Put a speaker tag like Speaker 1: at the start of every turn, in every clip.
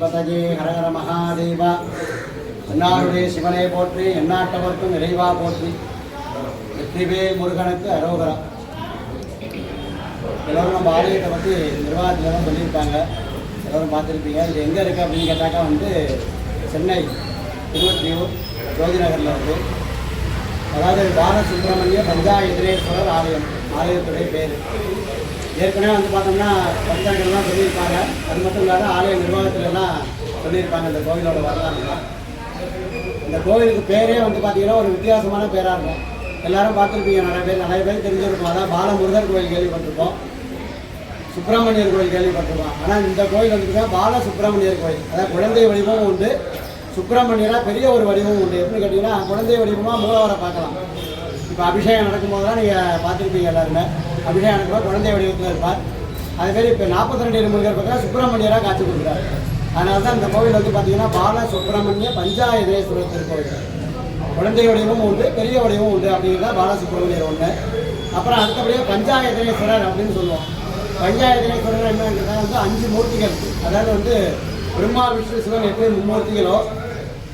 Speaker 1: பதஜே ஹரஹர மகாதேவா. என்னாருடைய சிவனை போற்றி, எந்நாட்டவர்க்கும் இறைவா போற்றி. வெற்றிவேல் முருகனுக்கு அரோகரா. எல்லோரும் நம்ம ஆலயத்தை பற்றி நிர்வாகத்தில் தான் சொல்லியிருக்காங்க, எல்லோரும் பார்த்துருப்பீங்க. இது எங்கே இருக்குது அப்படின்னு கேட்டாக்கா சென்னை திருவொற்றியூர் ஜோதி நகரில் இருக்குது. அதாவது பாலசுப்ரமணிய பஞ்சாயத்திரேஸ்வரர் ஆலயம், ஆலயத்துடைய பேர். ஏற்கனவே பார்த்தோம்னா பஞ்சாயத்துலாம் சொல்லியிருப்பாங்க. அது மட்டும் இல்லாத ஆலய நிர்வாகத்துலலாம் சொல்லியிருப்பாங்க இந்த கோவிலோட வரலாறுலாம். இந்த கோவிலுக்கு பேரே பார்த்தீங்கன்னா ஒரு வித்தியாசமான பேராக இருக்கும். எல்லாரும் பார்த்துருப்பீங்க, நிறைய பேர் தெரிஞ்சிருப்போம். அதான் பாலமுருகர் கோயில் கேள்விப்பட்டிருப்போம், சுப்பிரமணியர் கோயில் கேள்விப்பட்டிருக்கோம். ஆனால் இந்த கோயில் பாலசுப்ரமணியர் கோயில். அதாவது குழந்தை வடிவமும் உண்டு, சுப்பிரமணியராக பெரிய ஒரு வடிவமும் உண்டு. எப்படின்னு கேட்டிங்கன்னா குழந்தை வடிவமாக மூலவரை பார்க்கலாம். இப்போ அபிஷேகம் நடக்கும்போது தான் நீங்கள் பார்த்துருப்பீங்க எல்லாருமே. அபிஷேகம் நடக்கும்போது குழந்தை வடிவத்தில் இருப்பார். அதுமாரி இப்போ 42 முருகர் பார்த்தா சுப்பிரமணியராக காட்சி கொடுக்குறார். அதனால தான் இந்த கோவில் பார்த்தீங்கன்னா பாலசுப்ரமணிய பஞ்சாயதேஸ்வரர் திருக்கோவில். குழந்தை வடிவமும் உண்டு, பெரிய வடிவமும் உண்டு. அப்படிங்கிறதா பாலசுப்ரமணியர் ஒன்று. அப்புறம் அடுத்தபடியாக பஞ்சாயதேஸ்வரர் அப்படின்னு சொல்லுவோம். பஞ்சாயதேஸ்வரர் என்னன்னா 5 மூர்த்திகள். அதாவது பிரம்மா விஷ்ணு சிவன் எப்படி மும்மூர்த்திகளோ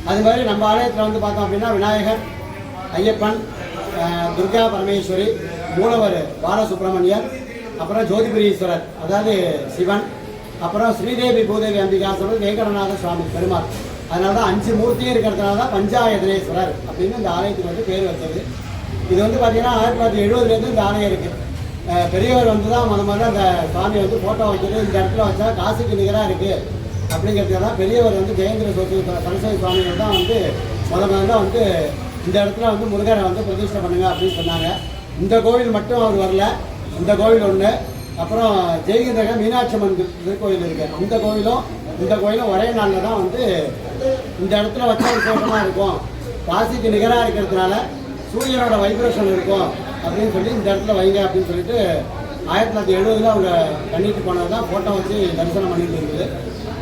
Speaker 1: அது மாதிரி நம்ம ஆலயத்தில் பார்த்தோம் அப்படின்னா விநாயகர், ஐயப்பன், துர்கா பரமேஸ்வரி, மூலவர் பாலசுப்ரமணியர், அப்புறம் ஜோதிபுரீஸ்வரர் அதாவது சிவன், அப்புறம் ஸ்ரீதேவி பூதேவி அம்பிகாசுரர், வேங்கடநாத சுவாமி பெருமாள். அதனால தான் 5 மூர்த்தியும் இருக்கிறதுனால தான் பஞ்சாயதேஸ்வரர் அப்படின்னு இந்த ஆலயத்துக்கு பேர் வச்சது. இது பார்த்தீங்கன்னா 1970 இந்த ஆலயம் இருக்குது. பெரியவர் தான் முதல்ல அந்த சுவாமி ஃபோட்டோ வைக்கிறது இந்த இடத்துல வச்சா காசுக்கு நிகராக இருக்குது அப்படிங்கிறதுக்காக தான் பெரியவர் ஜெயேந்திர சரஸ்வதி சுவாமிகள் தான் முதல்ல இந்த இடத்துல முருகரை பிரதிஷ்டை பண்ணுங்க அப்படின்னு சொன்னாங்க. இந்த கோவில் மட்டும் அவர் வரல, இந்த கோவில் ஒன்று. அப்புறம் ஜெயகேந்திர மீனாட்சி அம்மன் திருக்கோயில் இருக்கு. இந்த கோயிலும் ஒரே நாளில் தான் இந்த இடத்துல வச்சா விசேஷமாக இருக்கும். காசிக்கு நிகராக இருக்கிறதுனால சூரியனோட வைப்ரேஷன் இருக்கும் அப்படின்னு சொல்லி இந்த இடத்துல வைங்க அப்படின்னு சொல்லிட்டு 1970 அவங்க பண்ணிட்டு போனது தான் ஃபோட்டோ வச்சு தரிசனம் பண்ணிட்டு இருக்குது.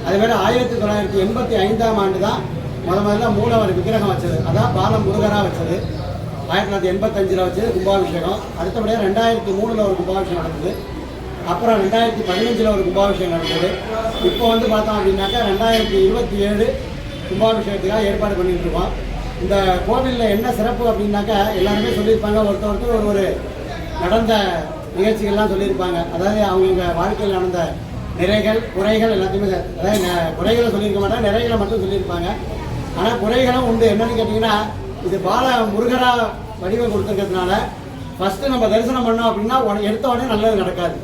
Speaker 1: அதுமாதிரி 1985ஆம் ஆண்டு தான் முதல்ல மூலவர் விக்கிரகம் வச்சது. அதான் பாலம் முருகராக வச்சது. 1985 வச்சது கும்பாபிஷேகம். அடுத்தபடியாக 2003 ஒரு கும்பாபிஷேகம் நடந்தது. அப்புறம் 2015 ஒரு கும்பாபிஷேகம் நடந்தது. இப்போ பார்த்தோம் அப்படின்னாக்கா 2027 கும்பாபிஷேகத்துக்காக ஏற்பாடு பண்ணிட்டு இருக்கோம். இந்த கோவிலில் என்ன சிறப்பு அப்படின்னாக்கா எல்லாருமே சொல்லியிருப்பாங்க, ஒருத்தர் ஒரு நடந்த நிகழ்ச்சிகள்லாம் சொல்லியிருப்பாங்க. அதாவது அவங்க வாழ்க்கையில் நடந்த நிறைகள் குறைகள் எல்லாத்தையுமே, அதாவது குறைகளை சொல்லியிருக்க மாட்டாங்க, நிறைகளை மட்டும் சொல்லியிருப்பாங்க. ஆனால் குறைகளும் உண்டு. என்னன்னு கேட்டிங்கன்னா இது பால முருகரா வடிவம் கொடுத்துருக்கிறதுனால ஃபஸ்ட்டு நம்ம தரிசனம் பண்ணோம் அப்படின்னா எடுத்த உடனே நல்லது நடக்காது.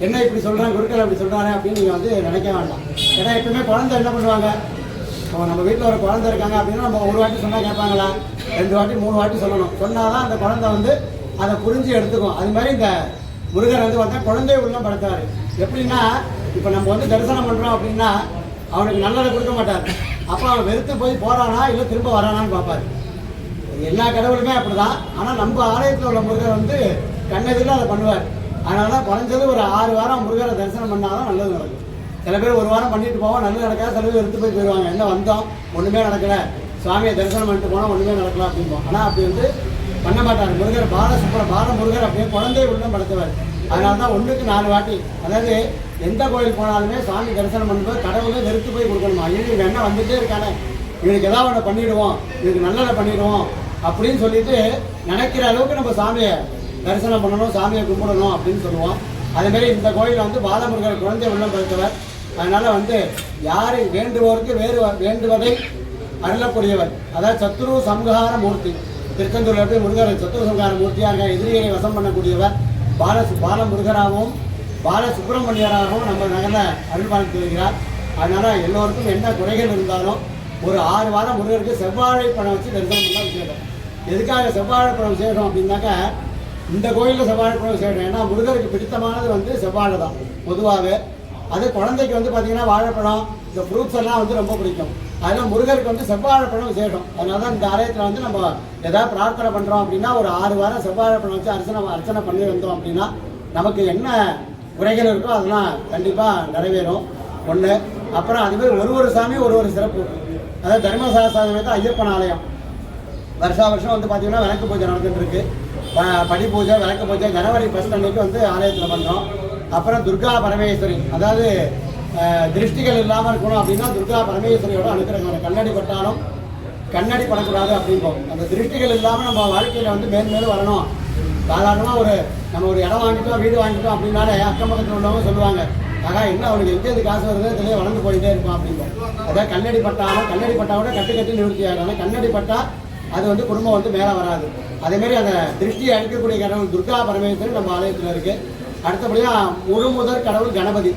Speaker 1: என்ன இப்படி சொல்கிறாங்க, குருக்கள் அப்படி சொல்கிறாங்க அப்படின்னு நீங்கள் நினைக்க வேண்டாம். ஏன்னா எப்பவுமே குழந்தை என்ன பண்ணுவாங்க, நம்ம வீட்டில் ஒரு குழந்தை இருக்காங்க அப்படின்னா நம்ம ஒரு வாட்டி சொன்னால் கேட்பாங்களா, 2 வாட்டி 3 வாட்டி சொல்லணும். சொன்னால் தான் அந்த குழந்தை அதை புரிஞ்சு எடுத்துக்கும். அது மாதிரி இந்த முருகர் பார்த்தா குழந்தை உள்ளம் படுத்தாரு. எப்படின்னா இப்போ நம்ம தரிசனம் பண்ணுறோம் அப்படின்னா அவனுக்கு நல்லதை கொடுக்க மாட்டார். அப்போ அவன் வெறுத்து போய் போகிறானா இல்லை திரும்ப வரானான்னு பார்ப்பார். எல்லா கடவுளுமே அப்படி தான். ஆனால் நம்ம ஆலயத்தில் உள்ள முருகர் கண்ணெதிரில் அதை பண்ணுவார். அதனால தான் குறைஞ்சது ஒரு 6 வாரம் முருகரை தரிசனம் பண்ணால் தான் நல்லது நடக்கும். சில பேர் 1 வாரம் பண்ணிட்டு போவோம், நல்லது நடக்காது. சில பேர் எடுத்து போயிடுவாங்க. என்ன வந்தோம் ஒன்றுமே நடக்கலை, சுவாமியை தரிசனம் பண்ணிட்டு போனால் ஒன்றுமே நடக்கலாம் அப்படிம்போம். ஆனால் அப்படி பண்ண மாட்டார். முருகர் பால முருகர் அப்படியே குழந்தை உள்ளம் படுத்துவார். அதனால தான் 1க்கு 4 வாட்டி. அதாவது எந்த கோயில் போனாலுமே சுவாமி தரிசனம் பண்ணும்போது கடவுளே வெறுத்து போய் கொடுக்கணுமா. இவங்க என்ன வந்துட்டே இருக்கானே, இவனுக்கு ஏதாவது ஒன்று பண்ணிவிடுவோம், இவனுக்கு நல்லதை பண்ணிவிடுவோம் அப்படின்னு சொல்லிட்டு நினைக்கிற அளவுக்கு நம்ம சாமியை தரிசனம் பண்ணணும், சாமியை கும்பிடணும் அப்படின்னு சொல்லுவோம். அதேமாரி இந்த கோயில் பாலமுருகர் குழந்தை உள்ளம் படுத்தவர். அதனால் யார் வேண்டுவோருக்கு வேண்டுவதை அருளக்கூடியவர். அதாவது சத்ரு சம்ஹார மூர்த்தி. திருச்செந்தூரில் போய் முருகர் சத்ரு சம்ஹார மூர்த்தியாக எதிரிகளை வசம் பண்ணக்கூடியவர். பாலமுருகராகவும் பாலசுப்ரமணியராகவும் நம்ம நகரில் அருள்பாலித்து வருகிறார். அதனால் எல்லோருக்கும் என்ன குறைகள் இருந்தாலும் ஒரு 6 வாரம் முருகருக்கு செவ்வாழை பழம் வச்சு தரிசனம் பண்ணால் விசேஷம். எதுக்காக செவ்வாழை பழம் விசேஷம் அப்படின்னாக்கா இந்த கோயிலில் செவ்வாழை பழம் விசேஷம். ஏன்னா முருகருக்கு பிடித்தமானது செவ்வாழை தான் பொதுவாகவே. அது குழந்தைக்கு பார்த்தீங்கன்னா வாழைப்பழம், இந்த ஃப்ரூட்ஸ் எல்லாம் ரொம்ப பிடிக்கும். அதனால் முருகருக்கு செவ்வாழைப்பழம் விசேஷம். அதனால தான் இந்த ஆலயத்தில் நம்ம எதாவது பிரார்த்தனை பண்ணுறோம் அப்படின்னா ஒரு 6 வாரம் செவ்வாழைப்பழம் வச்சு அர்ச்சனை பண்ணி வந்தோம் அப்படின்னா நமக்கு என்ன குறைகள் இருக்கோ அதெல்லாம் கண்டிப்பாக நிறைவேறும். ஒன்று. அப்புறம் அதுமாதிரி ஒரு சாமி ஒரு சிறப்பு. அதாவது தர்மசாஸ்திரம் ஐயப்பன் ஆலயம் வருஷம் பார்த்தீங்கன்னா விளக்கு பூஜை நடந்துட்டு இருக்கு. படி பூஜை, விளக்கு பூஜை ஜனவரி 1 அன்னைக்கு ஆலயத்தில் பண்ணுறோம். அப்புறம் துர்கா பரமேஸ்வரி, அதாவது திருஷ்டிகள் இல்லாமல் இருக்கணும் அப்படின்னா துர்கா பரமேஸ்வரியோட அனுக்கிரகம். கண்ணடி பட்டாலும் கண்ணடி படக்கூடாது அப்படிம்போம். அந்த திருஷ்டிகள் இல்லாமல் நம்ம வாழ்க்கையில் வந்து மேன்மேலும் வரணும். சாதாரணமாக நம்ம ஒரு இடம் வாங்கிட்டோம், வீடு வாங்கிட்டோம் அப்படின்னாலே அக்கம் பக்கத்தில் உள்ளவங்க சொல்லுவாங்க, ஆகா என்ன அவனுக்கு எங்கேருந்து காசு வருது தெளிய வளர்ந்து போயிட்டே இருக்கும் அப்படிம்போம். அதாவது கண்ணடி பட்டாவோட கட்டு நிவர்த்தி ஆகும். ஆனால் கண்ணடி பட்டா அது வந்து குடும்பம் வந்து மேலே வராது. அதேமாரி அந்த திருஷ்டியை அழிக்கக்கூடிய கடவுள் துர்கா பரமேஸ்வரி நம்ம ஆலயத்தில் இருக்குது. அடுத்தபடியாக முழுமுதற் கடவுள் கணபதி,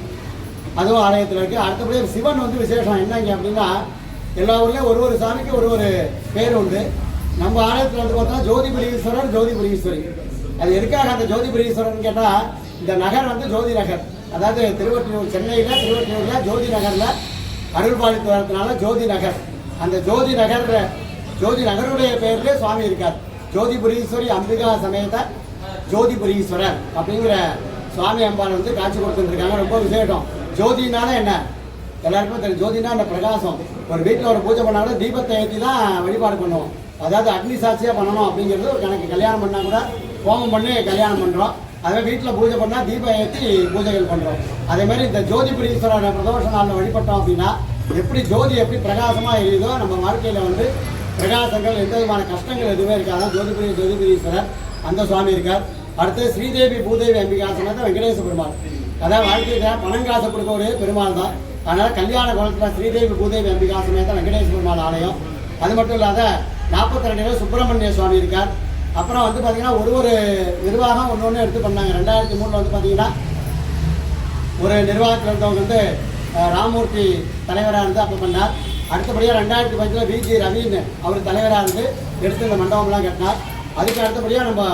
Speaker 1: அதுவும் ஆலயத்தில் இருக்குது. அடுத்தபடியாக சிவன் வந்து விசேஷம் என்னங்க அப்படின்னா, எல்லா ஊர்லேயும் ஒரு சாமிக்கு ஒரு பேர் உண்டு. நம்ம ஆலயத்தில் வந்து பார்த்தா ஜோதிபுரீஸ்வரர், ஜோதிபுரீஸ்வரி. அது எதுக்காக அந்த ஜோதிபுரீஸ்வரர்னு கேட்டால், இந்த நகர் வந்து ஜோதி நகர். அதாவது திருவொற்றியூர், சென்னையில் திருவொற்றியூரில் ஜோதி நகரில் அருள்பாலித்து வரதுனால ஜோதி நகர். அந்த ஜோதி நகருடைய பேர்லேயே சுவாமி இருக்கார். ஜோதிபுரீஸ்வரி அம்பிகா சமேத ஜோதிபுரீஸ்வரர் அப்படிங்கிற சுவாமி அம்பாள் வந்து காட்சி கொடுத்துருக்காங்க. ரொம்ப விசேஷம். ஜோதினால என்ன எல்லாருக்குமே தெரியும். ஜோதினா அந்த பிரகாசம். ஒரு வீட்டில் ஒரு பூஜை பண்ணாலும் தீபத்தை ஏற்றி தான் வழிபாடு பண்ணுவோம். அதாவது அக்னி சாட்சியாக பண்ணணும் அப்படிங்கிறது ஒரு கணக்கு. கல்யாணம் பண்ணால் கூட ஹோமம் பண்ணி கல்யாணம் பண்ணுறோம். அதே வீட்டில் பூஜை பண்ணால் தீபம் ஏற்றி பூஜைகள் பண்ணுறோம். அதேமாதிரி இந்த ஜோதிபுரீஸ்வரர் பிரதோஷ நாளில் வழிபட்டோம் அப்படின்னா எப்படி ஜோதி எப்படி பிரகாசமாக எரியுதோ நம்ம வாழ்க்கையில் வந்து பிரகாசங்கள் எந்த விதமான கஷ்டங்கள் எதுவுமே இருக்காது. ஜோதிபுரீஸ்வரர் அந்த சுவாமி இருக்கார். அடுத்து ஸ்ரீதேவி பூதேவி அம்பிகா சமேத வெங்கடேச பெருமாள். அதாவது வாழ்க்கையில் பணம் காசு கொடுக்க ஒரு பெருமாள் தான். அதனால் கல்யாண குளத்தில் ஸ்ரீதேவி பூதேவி அம்பிகா சமேத வெங்கடேச பெருமாள் ஆலயம். அது மட்டும் இல்லாத 42 சுப்பிரமணிய சுவாமி இருக்கார். அப்புறம் வந்து பார்த்தீங்கன்னா ஒரு நிர்வாகம் ஒன்று எடுத்து பண்ணாங்க. 2003 வந்து பார்த்தீங்கன்னா ஒரு நிர்வாகத்தில் இருந்தவங்க வந்து ராமூர்த்தி தலைவராக இருந்து அப்போ பண்ணார். அடுத்தபடியாக 2010 விஜி ரவின்னு அவர் தலைவராக இருந்து எடுத்து இந்த மண்டபம்லாம் கட்டினார். அதுக்கு அடுத்தபடியாக நம்ம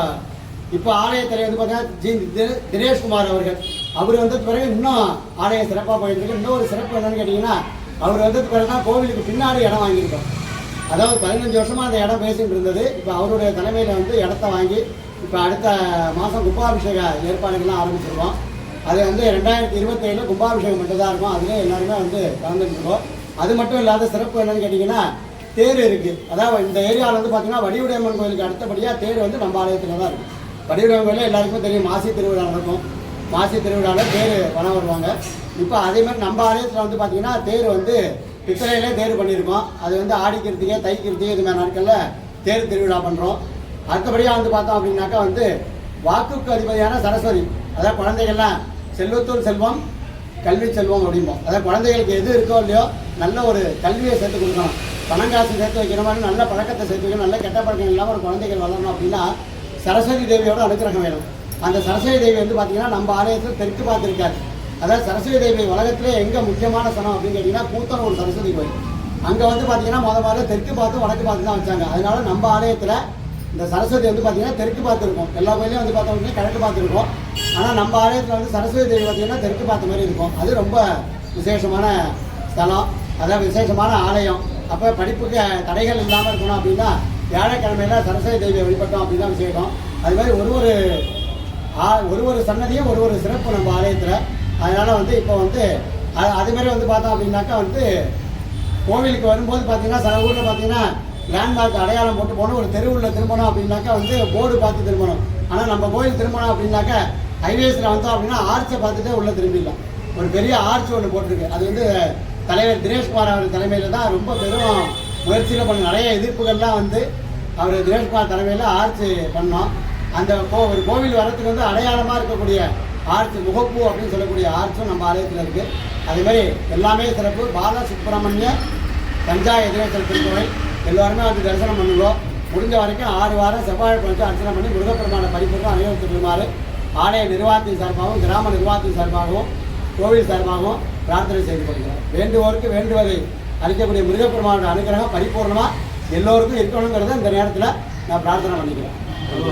Speaker 1: இப்போ ஆலயத்தில் வந்து பார்த்தீங்கன்னா தினேஷ்குமார் அவர்கள் அவர் வந்த பிறகு இன்னும் ஆலயம் சிறப்பாக போயிட்டு இருக்கு. இன்னொரு சிறப்பு என்னன்னு கேட்டிங்கன்னா, அவர் வந்ததுக்கு பிறகு தான் கோவிலுக்கு பின்னாடி இடம் வாங்கியிருக்கோம். அதாவது 15 வருஷமாக அந்த இடம் பேசிட்டு இருந்தது. இப்போ அவருடைய தலைமையில் வந்து இடத்த வாங்கி இப்போ அடுத்த மாதம் கும்பாபிஷேக ஏற்பாடுகள்லாம் ஆரம்பிச்சிருக்கோம். அது வந்து 2027 கும்பாபிஷேகம் மட்டும் தான் இருக்கும். அதிலே எல்லாருமே வந்து கலந்துருக்கோம். அது மட்டும் இல்லாத சிறப்பு என்னன்னு கேட்டிங்கன்னா, தேர் இருக்குது. அதாவது இந்த ஏரியாவில் வந்து பார்த்தீங்கன்னா வடிவுடையம்மன் கோயிலுக்கு அடுத்தபடியாக தேர் வந்து நம்ம ஆலயத்தில் தான் இருக்குது. வடிவுடையம்மன் கோயிலில் எல்லாருக்கும் தெரியும், மாசி திருவிழா நடக்கும். மாசி திருவிழாவில் தேர் பணம் வருவாங்க. இப்போ அதேமாதிரி நம்ம ஆலயத்தில் வந்து பார்த்தீங்கன்னா தேர் வந்து பித்தளையிலே தேர் பண்ணியிருக்கோம். அது வந்து ஆடிக்கிறதுக்கே தைக்கிறதுக்கே இது மாதிரி நாட்களில் தேர் திருவிழா பண்ணுறோம். அடுத்தபடியாக வந்து பார்த்தோம் அப்படின்னாக்கா வந்து வாக்குக்கு அதிபதியான சரஸ்வதி. அதாவது குழந்தைகள்லாம் செல்வத்தூர் செல்வம் கல்வி செல்வம் அப்படிம்போம். அதாவது குழந்தைகளுக்கு எது இருக்கோ இல்லையோ நல்ல ஒரு கல்வியை சேர்த்து கொடுக்கணும். பணம் காசு சேர்த்து வைக்கிற மாதிரி நல்ல பழக்கத்தை சேர்த்து வைக்கணும். நல்ல கெட்ட பழக்கம் இல்லாமல் ஒரு குழந்தைகள் வளரணும் அப்படின்னா சரஸ்வதி தேவியோட அனுக்கிரகம் வேணும். அந்த சரஸ்வதி தேவி வந்து பார்த்தீங்கன்னா நம்ம ஆலயத்தில் தெற்கு பார்த்துருக்காரு. அதாவது சரஸ்வதி தேவி உலகத்திலே எங்கே முக்கியமான ஸ்தலம் அப்படின்னு கேட்டிங்கன்னா கூத்தன் ஒரு சரஸ்வதி கோயில். அங்கே வந்து பார்த்தீங்கன்னா முதல்ல தெற்கு பார்த்து வடக்கு பார்த்து தான் வச்சாங்க. அதனால நம்ம ஆலயத்தில் இந்த சரஸ்வதி வந்து பார்த்தீங்கன்னா தெற்கு பார்த்துருக்கோம். எல்லா கோயிலையும் வந்து பார்த்தோம்னா கிழக்கு பார்த்துருக்கோம். ஆனால் நம்ம ஆலயத்தில் வந்து சரஸ்வதி தேவி பார்த்தீங்கன்னா தெற்கு பார்த்த மாதிரி இருக்கும். அது ரொம்ப விசேஷமான ஸ்தலம், அதாவது விசேஷமான ஆலயம். அப்போ படிப்புக்கு தடைகள் இல்லாமல் இருக்கணும் அப்படின்னா வியாழக்கிழமையில் சரஸ்வதி தேவியை வழிபட்டோம் அப்படின்னா விசேஷம். அது மாதிரி ஒரு சன்னதியும் ஒரு சிறப்பு நம்ம ஆலயத்தில். அதனால் வந்து இப்போ வந்து அதுமாதிரி வந்து பார்த்தோம் அப்படின்னாக்கா வந்து கோவிலுக்கு வரும்போது பார்த்தீங்கன்னா சில ஊரில் பார்த்தீங்கன்னா லேண்ட்மார்க் அடையாளம் போட்டு போகணும். ஒரு தெருவில் திரும்பணும் அப்படின்னாக்கா வந்து போர்டு பார்த்து திரும்பணும். ஆனால் நம்ம கோயில் திரும்பணும் அப்படின்னாக்கா ஹைவேஸில் வந்தோம் அப்படின்னா ஆர்ச்சை பார்த்துட்டே உள்ளே திரும்பிடலாம். ஒரு பெரிய ஆர்ச் ஒன்று போட்டிருக்கு. அது வந்து தலைவர் தினேஷ்குமார் அவர் தலைமையில் தான் ரொம்ப பெரும் முயற்சியில் பண்ண நிறைய எதிர்ப்புகள்லாம் வந்து அவர் தினேஷ்குமார் தலைமையில் ஆர்ச் பண்ணோம். அந்த ஒரு கோவில் வரத்துக்கு வந்து அடையாளமாக இருக்கக்கூடிய ஆர்ச் முகப்பூ அப்படின்னு சொல்லக்கூடிய ஆர்ச்சும் நம்ம ஆலயத்தில் இருக்குது. அதேமாதிரி எல்லாமே சிறப்பு. பாலசுப்ரமணிய தஞ்சா எதிரேசல் திருக்கோவில் எல்லோருமே வந்து தரிசனம் பண்ணுவோம். முடிஞ்ச வரைக்கும் 6 வாரம் செவ்வாய் வச்சு அர்ச்சனை பண்ணி முருகப்பெருமான பரிபூர்ணம் அனைவருக்கு பெறுமாறு ஆலய நிர்வாகத்தின் சார்பாகவும் கிராம நிர்வாகத்தின் சார்பாகவும் கோவில் சார்பாகவும் பிரார்த்தனை செய்து கொள்கிறோம். வேண்டுவோருக்கு வேண்டுவதை அளிக்கக்கூடிய முருகப்பெருமானோட அனுகிரகம் பரிபூர்ணமாக எல்லோருக்கும் இருக்கணுங்கிறத இந்த நேரத்தில் நான் பிரார்த்தனை பண்ணிக்கிறேன்.